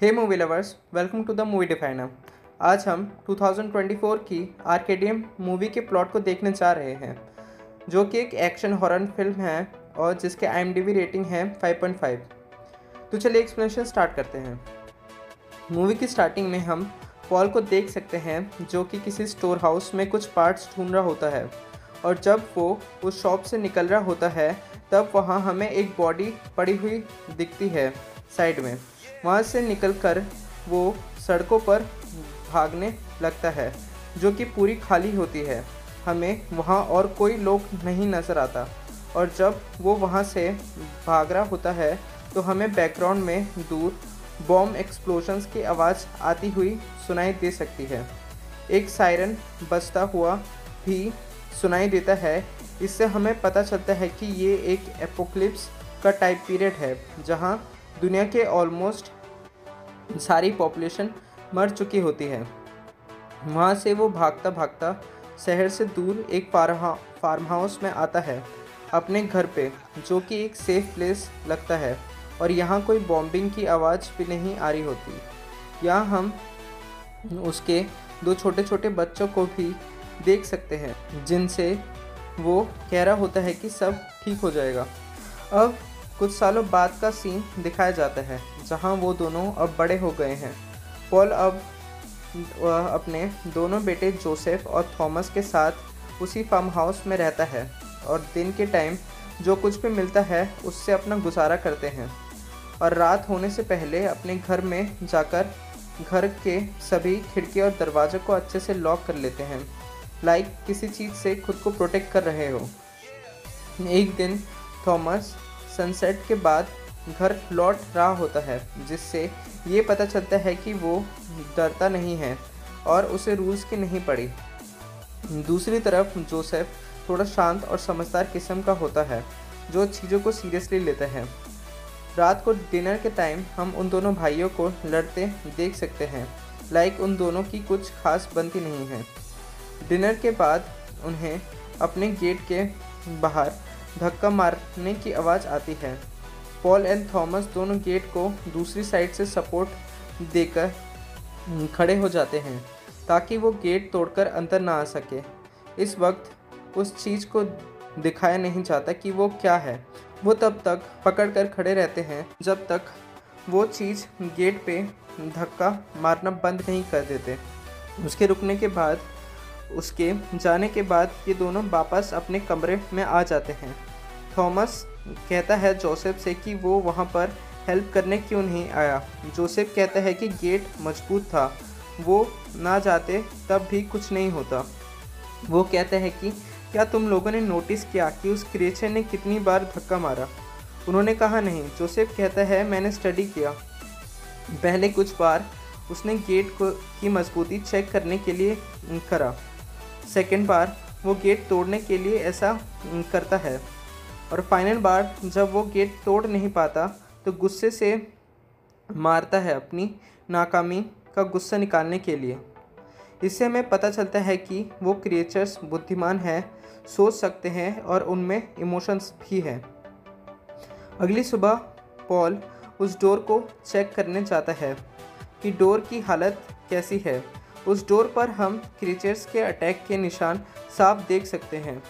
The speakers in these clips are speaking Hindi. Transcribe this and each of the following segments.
Hey movie lovers, welcome to the Movie Definer. आज हम 2024 की आर्केडियम मूवी के प्लॉट को देखने जा रहे हैं, जो कि एक एक्शन हॉरर फिल्म है और जिसके IMDb रेटिंग है 5.5। तो चलिए एक्सप्लेनेशन स्टार्ट करते हैं। मूवी की स्टार्टिंग में हम पॉल को देख सकते हैं, जो कि किसी स्टोर हाउस में कुछ पार्ट्स ढूंढ रहा होता है, और जब वो उस शॉप से निकल रहा होता है तब वहाँ हमें एक बॉडी पड़ी हुई दिखती है साइड में। वहाँ से निकलकर वो सड़कों पर भागने लगता है, जो कि पूरी खाली होती है। हमें वहाँ और कोई लोग नहीं नज़र आता, और जब वो वहाँ से भाग रहा होता है तो हमें बैकग्राउंड में दूर बॉम्ब एक्सप्लोजन्स की आवाज़ आती हुई सुनाई दे सकती है। एक सायरन बजता हुआ भी सुनाई देता है। इससे हमें पता चलता है कि ये एक एपोक्लिप्स का टाइप पीरियड है, जहाँ दुनिया के ऑलमोस्ट सारी पॉपुलेशन मर चुकी होती है। वहाँ से वो भागता भागता शहर से दूर एक फार्म हाउस में आता है, अपने घर पे, जो कि एक सेफ प्लेस लगता है, और यहाँ कोई बॉम्बिंग की आवाज़ भी नहीं आ रही होती। यहाँ हम उसके दो छोटे छोटे बच्चों को भी देख सकते हैं, जिनसे वो कह रहा होता है कि सब ठीक हो जाएगा। अब कुछ सालों बाद का सीन दिखाया जाता है, जहां वो दोनों अब बड़े हो गए हैं। पॉल अब अपने दोनों बेटे जोसेफ और थॉमस के साथ उसी फार्म हाउस में रहता है, और दिन के टाइम जो कुछ भी मिलता है उससे अपना गुजारा करते हैं, और रात होने से पहले अपने घर में जाकर घर के सभी खिड़की और दरवाजे को अच्छे से लॉक कर लेते हैं, लाइक किसी चीज़ से खुद को प्रोटेक्ट कर रहे हो। एक दिन थॉमस सनसेट के बाद घर लौट रहा होता है, जिससे ये पता चलता है कि वो डरता नहीं है और उसे रूल्स की नहीं पड़ी। दूसरी तरफ जोसेफ थोड़ा शांत और समझदार किस्म का होता है, जो चीज़ों को सीरियसली लेता है। रात को डिनर के टाइम हम उन दोनों भाइयों को लड़ते देख सकते हैं, लाइक उन दोनों की कुछ खास बनती नहीं है। डिनर के बाद उन्हें अपने गेट के बाहर धक्का मारने की आवाज़ आती है। पॉल एंड थॉमस दोनों गेट को दूसरी साइड से सपोर्ट देकर खड़े हो जाते हैं, ताकि वो गेट तोड़कर अंदर ना आ सके। इस वक्त उस चीज़ को दिखाया नहीं जाता कि वो क्या है। वो तब तक पकड़ कर खड़े रहते हैं जब तक वो चीज़ गेट पे धक्का मारना बंद नहीं कर देते। उसके रुकने के बाद, उसके जाने के बाद ये दोनों वापस अपने कमरे में आ जाते हैं। थॉमस कहता है जोसेफ से कि वो वहाँ पर हेल्प करने क्यों नहीं आया। जोसेफ कहता है कि गेट मजबूत था, वो ना जाते तब भी कुछ नहीं होता। वो कहता है कि क्या तुम लोगों ने नोटिस किया कि उस क्रिएचर ने कितनी बार धक्का मारा? उन्होंने कहा नहीं। जोसेफ कहता है मैंने स्टडी किया। पहले कुछ बार उसने गेट की मजबूती चेक करने के लिए करा, सेकेंड बार वो गेट तोड़ने के लिए ऐसा करता है, और फाइनल बार जब वो गेट तोड़ नहीं पाता तो गुस्से से मारता है, अपनी नाकामी का गुस्सा निकालने के लिए। इससे हमें पता चलता है कि वो क्रिएचर्स बुद्धिमान हैं, सोच सकते हैं, और उनमें इमोशंस भी हैं। अगली सुबह पॉल उस डोर को चेक करने जाता है कि डोर की हालत कैसी है। उस डोर पर हम क्रीचर्स के अटैक के निशान साफ देख सकते हैं,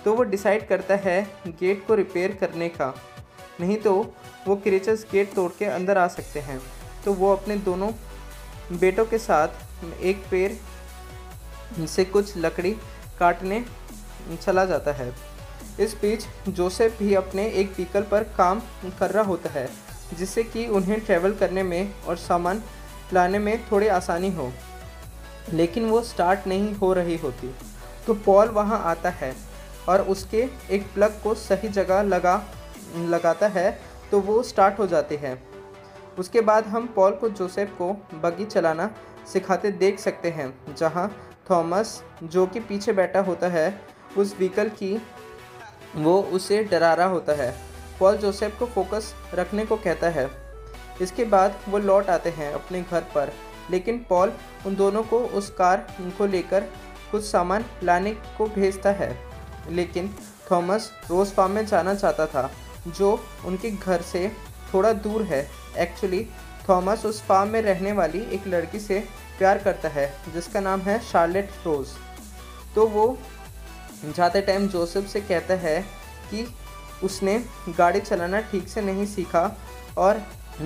तो वो डिसाइड करता है गेट को रिपेयर करने का, नहीं तो वो क्रीचर्स गेट तोड़ के अंदर आ सकते हैं। तो वो अपने दोनों बेटों के साथ एक पेड़ से कुछ लकड़ी काटने चला जाता है। इस बीच जोसेफ भी अपने एक व्हीकल पर काम कर रहा होता है, जिससे कि उन्हें ट्रैवल करने में और सामान लाने में थोड़ी आसानी हो, लेकिन वो स्टार्ट नहीं हो रही होती। तो पॉल वहाँ आता है और उसके एक प्लग को सही जगह लगाता है, तो वो स्टार्ट हो जाती है। उसके बाद हम पॉल को जोसेफ को बग्गी चलाना सिखाते देख सकते हैं, जहाँ थॉमस, जो कि पीछे बैठा होता है उस व्हीकल की, वो उसे डरा रहा होता है। पॉल जोसेफ को फोकस रखने को कहता है। इसके बाद वो लौट आते हैं अपने घर पर, लेकिन पॉल उन दोनों को उस कार को लेकर कुछ सामान लाने को भेजता है, लेकिन थॉमस रोज़ फार्म में जाना चाहता था, जो उनके घर से थोड़ा दूर है। एक्चुअली थॉमस उस फार्म में रहने वाली एक लड़की से प्यार करता है जिसका नाम है शार्लेट रोज। तो वो जाते टाइम जोसेफ से कहता है कि उसने गाड़ी चलाना ठीक से नहीं सीखा और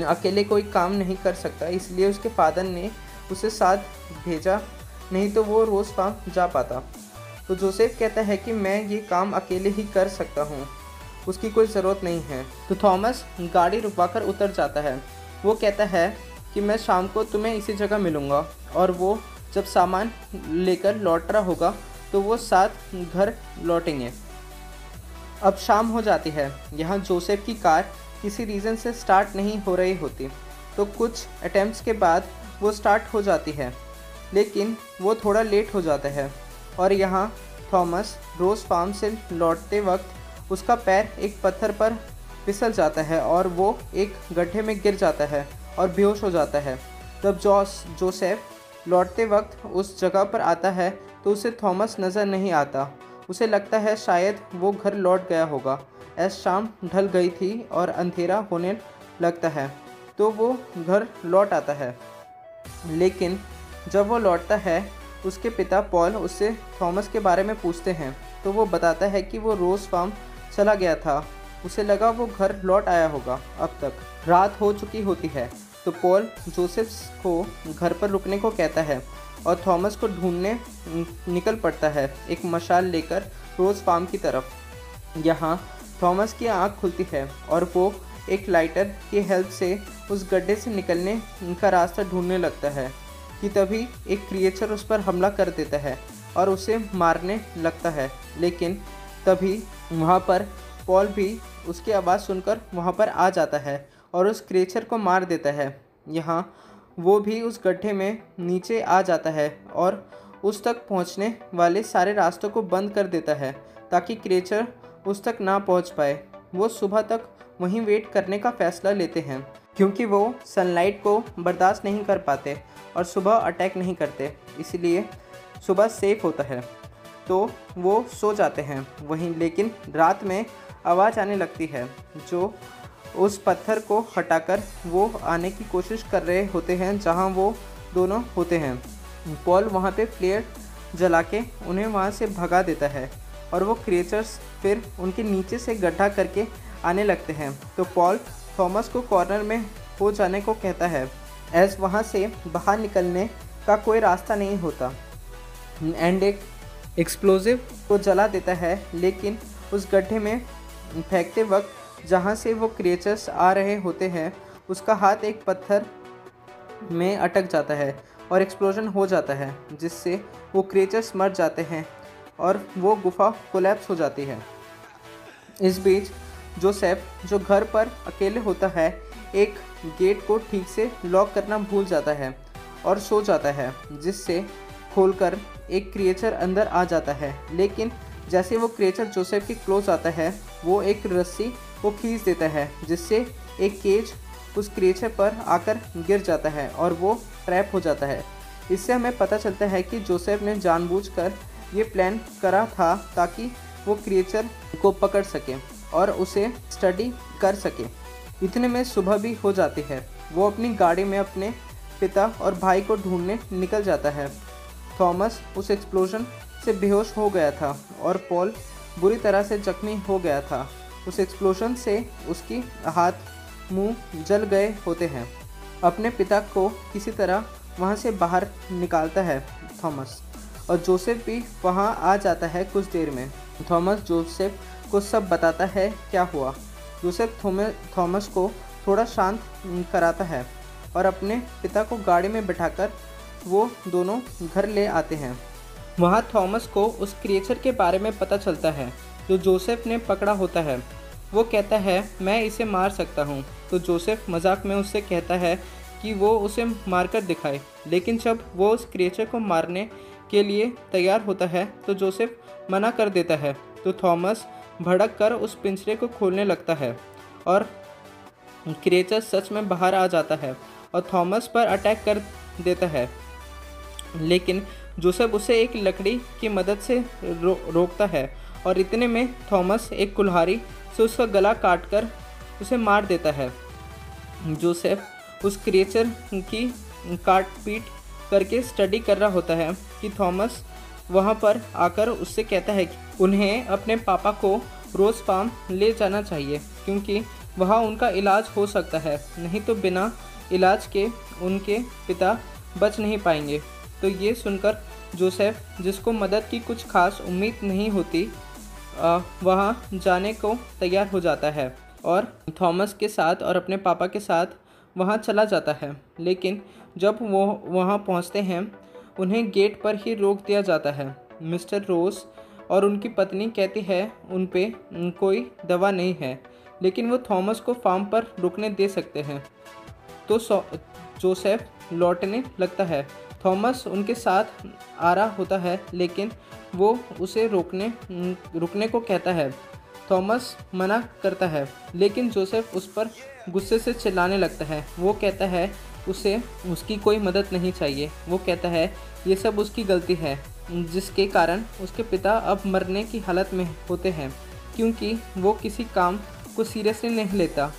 अकेले कोई काम नहीं कर सकता, इसलिए उसके फादर ने उसे साथ भेजा, नहीं तो वो रोज़ फार्म जा पाता। तो जोसेफ कहता है कि मैं ये काम अकेले ही कर सकता हूँ, उसकी कोई ज़रूरत नहीं है। तो थॉमस गाड़ी रुकवाकर उतर जाता है। वो कहता है कि मैं शाम को तुम्हें इसी जगह मिलूँगा, और वो जब सामान लेकर लौट रहा होगा तो वो साथ घर लौटेंगे। अब शाम हो जाती है। यहाँ जोसेफ की कार किसी रीज़न से स्टार्ट नहीं हो रही होती, तो कुछ अटेम्प्ट्स के बाद वो स्टार्ट हो जाती है, लेकिन वो थोड़ा लेट हो जाता है। और यहाँ थॉमस रोज़ फार्म से लौटते वक्त उसका पैर एक पत्थर पर फिसल जाता है और वो एक गड्ढे में गिर जाता है और बेहोश हो जाता है। जब जोसेफ लौटते वक्त उस जगह पर आता है तो उसे थॉमस नज़र नहीं आता। उसे लगता है शायद वो घर लौट गया होगा। ऐस शाम ढल गई थी और अंधेरा होने लगता है, तो वो घर लौट आता है। लेकिन जब वो लौटता है, उसके पिता पॉल उससे थॉमस के बारे में पूछते हैं, तो वो बताता है कि वो रोज़ फार्म चला गया था। उसे लगा वो घर लौट आया होगा। अब तक रात हो चुकी होती है, तो पॉल जोसेफ को घर पर रुकने को कहता है और थॉमस को ढूंढने निकल पड़ता है, एक मशाल लेकर रोज़ फार्म की तरफ। यहाँ थॉमस की आंख खुलती है और वो एक लाइटर की हेल्प से उस गड्ढे से निकलने का रास्ता ढूंढने लगता है कि तभी एक क्रिएचर उस पर हमला कर देता है और उसे मारने लगता है। लेकिन तभी वहाँ पर पॉल भी उसकी आवाज़ सुनकर वहाँ पर आ जाता है और उस क्रिएचर को मार देता है। यहाँ वो भी उस गड्ढे में नीचे आ जाता है और उस तक पहुँचने वाले सारे रास्तों को बंद कर देता है ताकि क्रिएचर उस तक ना पहुँच पाए। वो सुबह तक वहीं वेट करने का फ़ैसला लेते हैं क्योंकि वो सनलाइट को बर्दाश्त नहीं कर पाते और सुबह अटैक नहीं करते, इसलिए सुबह सेफ होता है। तो वो सो जाते हैं वहीं। लेकिन रात में आवाज़ आने लगती है जो उस पत्थर को हटाकर वो आने की कोशिश कर रहे होते हैं जहां वो दोनों होते हैं। पॉल वहां पे फ्लेयर जला के उन्हें वहां से भगा देता है और वो क्रिएचर्स फिर उनके नीचे से गड्ढा करके आने लगते हैं। तो पॉल थॉमस को कॉर्नर में हो जाने को कहता है, एज वहाँ से बाहर निकलने का कोई रास्ता नहीं होता, एंड एक एक्सप्लोजिव को जला देता है। लेकिन उस गड्ढे में फेंकते वक्त जहाँ से वो क्रिएचर्स आ रहे होते हैं, उसका हाथ एक पत्थर में अटक जाता है और एक्सप्लोजन हो जाता है, जिससे वो क्रिएचर्स मर जाते हैं और वो गुफा कोलैप्स हो जाती है। इस बीच जोसेफ, जो घर पर अकेले होता है, एक गेट को ठीक से लॉक करना भूल जाता है और सो जाता है, जिससे खोलकर एक क्रिएचर अंदर आ जाता है। लेकिन जैसे वो क्रिएचर जोसेफ के क्लोज आता है, वो एक रस्सी को खींच देता है, जिससे एक केज उस क्रिएचर पर आकर गिर जाता है और वो ट्रैप हो जाता है। इससे हमें पता चलता है कि जोसेफ ने जानबूझकर ये प्लान करा था ताकि वो क्रिएचर को पकड़ सके और उसे स्टडी कर सके। इतने में सुबह भी हो जाती है। वो अपनी गाड़ी में अपने पिता और भाई को ढूंढने निकल जाता है। थॉमस उस एक्सप्लोजन से बेहोश हो गया था और पॉल बुरी तरह से जख्मी हो गया था। उस एक्सप्लोजन से उसकी हाथ मुंह जल गए होते हैं। अपने पिता को किसी तरह वहाँ से बाहर निकालता है थॉमस, और जोसेफ भी वहाँ आ जाता है कुछ देर में। थॉमस जोसेफ को सब बताता है क्या हुआ। जोसेफ थॉमस को थोड़ा शांत कराता है और अपने पिता को गाड़ी में बिठाकर वो दोनों घर ले आते हैं। वहाँ थॉमस को उस क्रिएचर के बारे में पता चलता है जो जोसेफ ने पकड़ा होता है। वो कहता है, मैं इसे मार सकता हूँ। तो जोसेफ मजाक में उससे कहता है कि वो उसे मारकर दिखाए। लेकिन जब वो उस क्रिएचर को मारने के लिए तैयार होता है तो जोसेफ मना कर देता है। तो थॉमस भड़क कर उस पिंजरे को खोलने लगता है और क्रिएचर सच में बाहर आ जाता है और थॉमस पर अटैक कर देता है। लेकिन जोसेफ उसे एक लकड़ी की मदद से रोकता है और इतने में थॉमस एक कुल्हाड़ी से उसका गला काटकर उसे मार देता है। जोसेफ उस क्रिएचर की काट पीट करके स्टडी कर रहा होता है कि थॉमस वहाँ पर आकर उससे कहता है कि उन्हें अपने पापा को रोज़ फार्म ले जाना चाहिए क्योंकि वहाँ उनका इलाज हो सकता है, नहीं तो बिना इलाज के उनके पिता बच नहीं पाएंगे। तो ये सुनकर जोसेफ, जिसको मदद की कुछ खास उम्मीद नहीं होती, वहाँ जाने को तैयार हो जाता है और थॉमस के साथ और अपने पापा के साथ वहाँ चला जाता है। लेकिन जब वो वहाँ पहुँचते हैं उन्हें गेट पर ही रोक दिया जाता है। मिस्टर रोज और उनकी पत्नी कहती है उन पे कोई दवा नहीं है, लेकिन वो थॉमस को फार्म पर रुकने दे सकते हैं। तो जोसेफ लौटने लगता है। थॉमस उनके साथ आ रहा होता है लेकिन वो उसे रुकने को कहता है। थॉमस मना करता है लेकिन जोसेफ उस पर गुस्से से चिल्लाने लगता है। वो कहता है उसे उसकी कोई मदद नहीं चाहिए। वो कहता है ये सब उसकी गलती है, जिसके कारण उसके पिता अब मरने की हालत में होते हैं क्योंकि वो किसी काम को सीरियसली नहीं लेता।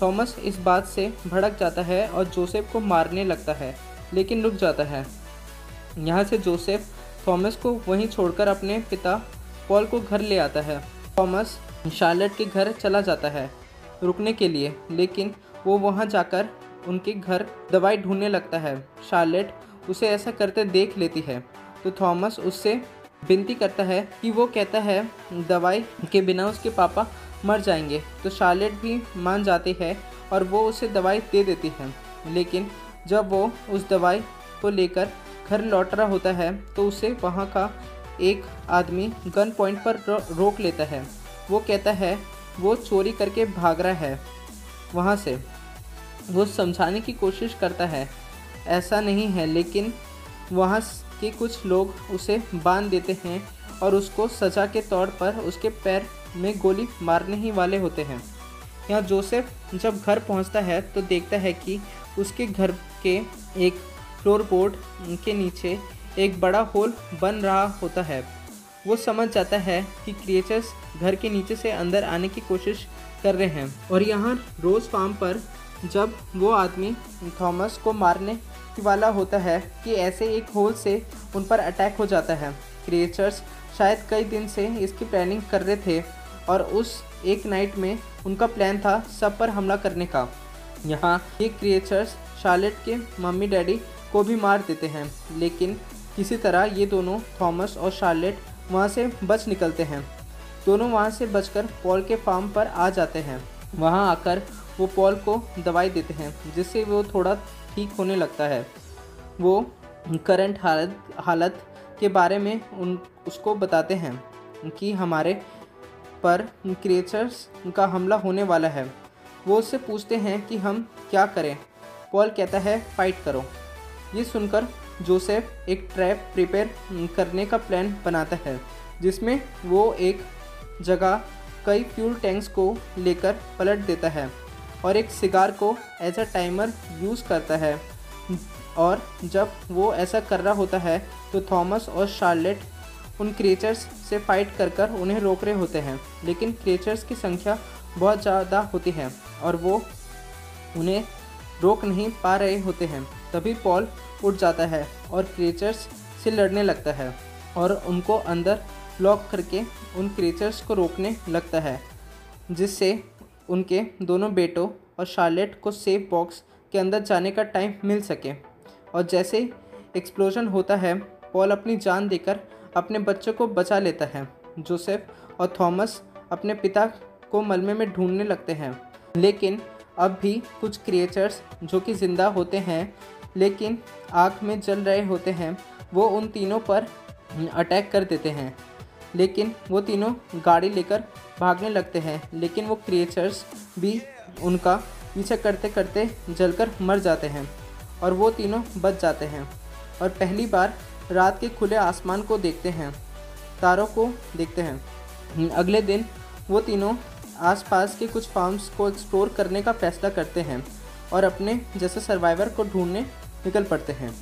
थॉमस इस बात से भड़क जाता है और जोसेफ को मारने लगता है, लेकिन रुक जाता है। यहाँ से जोसेफ थॉमस को वहीं छोड़कर अपने पिता पॉल को घर ले आता है। थॉमस शार्लेट के घर चला जाता है रुकने के लिए, लेकिन वो वहाँ जाकर उनके घर दवाई ढूंढने लगता है। शार्लेट उसे ऐसा करते देख लेती है तो थॉमस उससे विनती करता है कि वो कहता है दवाई के बिना उसके पापा मर जाएंगे। तो शार्लेट भी मान जाती है और वो उसे दवाई दे देती है। लेकिन जब वो उस दवाई को लेकर घर लौट रहा होता है तो उसे वहाँ का एक आदमी गन पॉइंट पर रोक लेता है। वो कहता है वो चोरी करके भाग रहा है वहाँ से। वो समझाने की कोशिश करता है ऐसा नहीं है, लेकिन वहाँ के कुछ लोग उसे बांध देते हैं और उसको सज़ा के तौर पर उसके पैर में गोली मारने ही वाले होते हैं। यहाँ जोसेफ जब घर पहुँचता है तो देखता है कि उसके घर के एक फ्लोरबोर्ड के नीचे एक बड़ा होल बन रहा होता है। वो समझ जाता है कि क्रिएचर्स घर के नीचे से अंदर आने की कोशिश कर रहे हैं। और यहाँ रोज़ फार्म पर जब वो आदमी थॉमस को मारने वाला होता है कि ऐसे एक होल से उन पर अटैक हो जाता है। क्रिएचर्स शायद कई दिन से इसकी प्लानिंग कर रहे थे और उस एक नाइट में उनका प्लान था सब पर हमला करने का। यहाँ ये क्रिएचर्स शार्लेट के मम्मी डैडी को भी मार देते हैं, लेकिन किसी तरह ये दोनों थॉमस और शार्लेट वहाँ से बच निकलते हैं। दोनों वहाँ से बचकर पॉल के फार्म पर आ जाते हैं। वहाँ आकर वो पॉल को दवाई देते हैं जिससे वो थोड़ा ठीक होने लगता है। वो करंट हालत के बारे में उसको बताते हैं कि हमारे पर क्रिएचर्स का हमला होने वाला है। वो उससे पूछते हैं कि हम क्या करें। पॉल कहता है फाइट करो। ये सुनकर जोसेफ एक ट्रैप प्रिपेयर करने का प्लान बनाता है जिसमें वो एक जगह कई फ्यूल टैंक्स को लेकर पलट देता है और एक सिगार को एज अ टाइमर यूज़ करता है। और जब वो ऐसा कर रहा होता है तो थॉमस और शार्लेट उन क्रिएचर्स से फाइट कर उन्हें रोक रहे होते हैं, लेकिन क्रिएचर्स की संख्या बहुत ज़्यादा होती है और वो उन्हें रोक नहीं पा रहे होते हैं। तभी पॉल उठ जाता है और क्रिएचर्स से लड़ने लगता है और उनको अंदर लॉक करके उन क्रिएचर्स को रोकने लगता है, जिससे उनके दोनों बेटों और शार्लेट को सेफ बॉक्स के अंदर जाने का टाइम मिल सके। और जैसे एक्सप्लोजन होता है, पॉल अपनी जान देकर अपने बच्चों को बचा लेता है। जोसेफ और थॉमस अपने पिता को मलबे में ढूंढने लगते हैं, लेकिन अब भी कुछ क्रिएचर्स जो कि ज़िंदा होते हैं लेकिन आग में जल रहे होते हैं, वो उन तीनों पर अटैक कर देते हैं। लेकिन वो तीनों गाड़ी लेकर भागने लगते हैं, लेकिन वो क्रिएचर्स भी उनका पीछा करते करते जलकर मर जाते हैं और वो तीनों बच जाते हैं और पहली बार रात के खुले आसमान को देखते हैं, तारों को देखते हैं। अगले दिन वो तीनों आसपास के कुछ फार्म्स को एक्सप्लोर करने का फैसला करते हैं और अपने जैसे सर्वाइवर को ढूंढने निकल पड़ते हैं।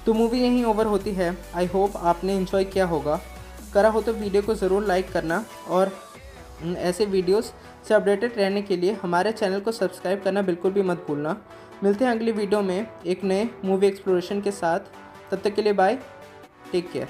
तो मूवी यहीं ओवर होती है। आई होप आपने एंजॉय किया होगा। करा हो तो वीडियो को ज़रूर लाइक करना और ऐसे वीडियोस से अपडेटेड रहने के लिए हमारे चैनल को सब्सक्राइब करना बिल्कुल भी मत भूलना। मिलते हैं अगली वीडियो में एक नए मूवी एक्सप्लोरेशन के साथ। तब तक के लिए बाय, टेक केयर।